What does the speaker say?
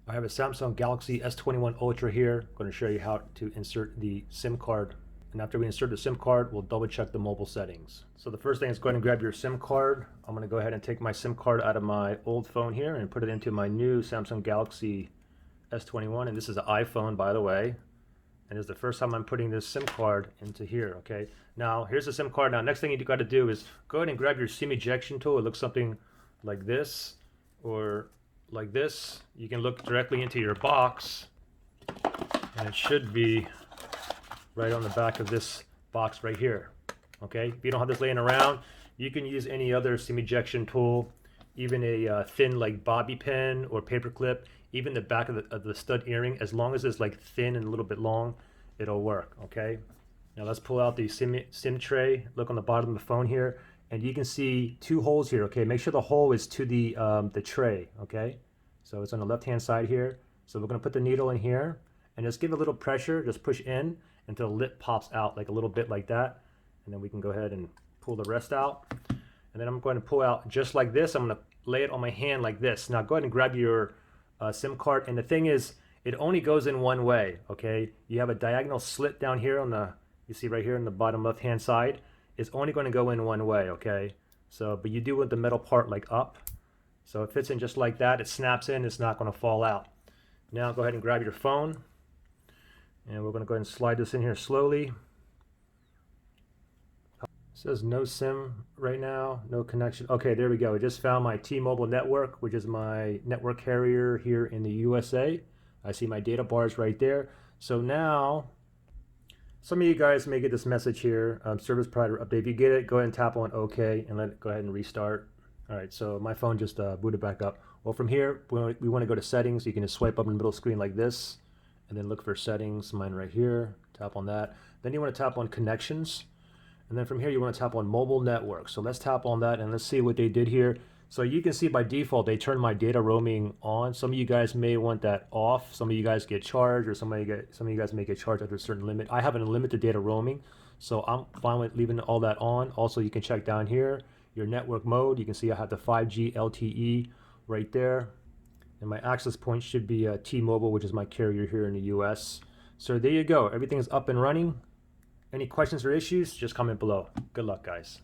I have a Samsung Galaxy S21 Ultra here. I'm going to show you how to insert the SIM card. And after we insert the SIM card, we'll double check the mobile settings. So the first thing is go ahead and grab your SIM card. I'm going to go ahead and take my SIM card out of my old phone here and put it into my new Samsung Galaxy S21. And this is an iPhone, by the way. And it's the first time I'm putting this SIM card into here, okay? Now, here's the SIM card. Now, next thing you got to do is go ahead and grab your SIM ejection tool. It looks something like this or like this. You can look directly into your box, and it should be right on the back of this box right here, okay? If you don't have this laying around, you can use any other SIM ejection tool, even a thin like bobby pin or paper clip, even the back of the stud earring. As long as it's like thin and a little bit long, it'll work, okay? Now let's pull out the SIM tray. Look on the bottom of the phone here, and you can see two holes here, okay? Make sure the hole is to the tray, okay? So it's on the left-hand side here. So we're gonna put the needle in here, and just give it a little pressure, just push in until the lip pops out like a little bit like that. And then we can go ahead and pull the rest out. And then I'm going to pull out just like this. I'm gonna lay it on my hand like this. Now go ahead and grab your SIM card. And the thing is, it only goes in one way, okay? You have a diagonal slit down here on the, you see right here on the bottom left-hand side. It's only going to go in one way, okay? So, but you do want the metal part like up. So it fits in just like that. It snaps in, it's not going to fall out. Now go ahead and grab your phone. And we're going to go ahead and slide this in here slowly. It says no SIM right now, no connection. Okay, there we go. I just found my T-Mobile network, which is my network carrier here in the USA. I see my data bars right there. So now, some of you guys may get this message here, service provider update. If you get it, go ahead and tap on OK and let it go ahead and restart. All right, so my phone just booted back up. Well, from here, we want to go to settings. You can just swipe up in the middle screen like this, and then look for settings. Mine right here. Tap on that. Then you want to tap on connections. And then from here, you want to tap on mobile network. So let's tap on that and let's see what they did here. So you can see by default, they turned my data roaming on. Some of you guys may want that off. Some of you guys get charged, or some of you guys may get charged after a certain limit. I have an unlimited data roaming, so I'm fine with leaving all that on. Also, you can check down here, your network mode. You can see I have the 5G LTE right there. And my access point should be T-Mobile, which is my carrier here in the US. So there you go. Everything is up and running. Any questions or issues, just comment below. Good luck, guys.